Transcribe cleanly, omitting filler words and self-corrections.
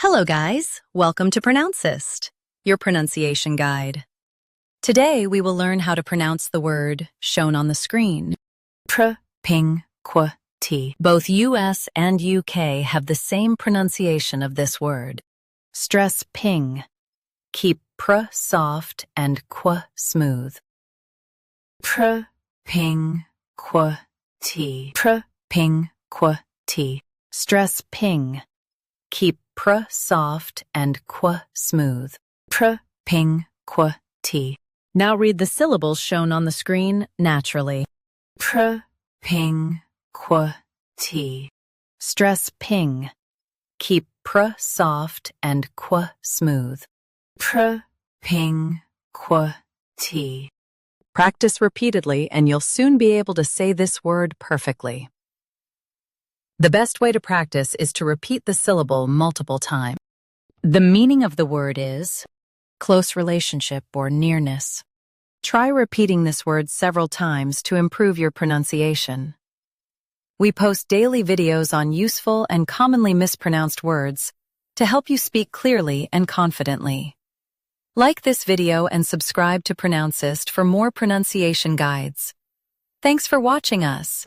Hello guys, welcome to Pronouncist, your pronunciation guide. Today we will learn how to pronounce the word shown on the screen. Propinquity. Both US and UK have the same pronunciation of this word. Stress ping. Keep pr soft and qu smooth. Propinquity. Propinquity. Stress ping. Keep pr soft and qu smooth. Propinquity. Now read the syllables shown on the screen naturally. Propinquity. Stress ping. Keep pr soft and qu smooth. Propinquity. Practice repeatedly and you'll soon be able to say this word perfectly. The best way to practice is to repeat the syllable multiple times. The meaning of the word is close relationship or nearness. Try repeating this word several times to improve your pronunciation. We post daily videos on useful and commonly mispronounced words to help you speak clearly and confidently. Like this video and subscribe to Pronouncist for more pronunciation guides. Thanks for watching us.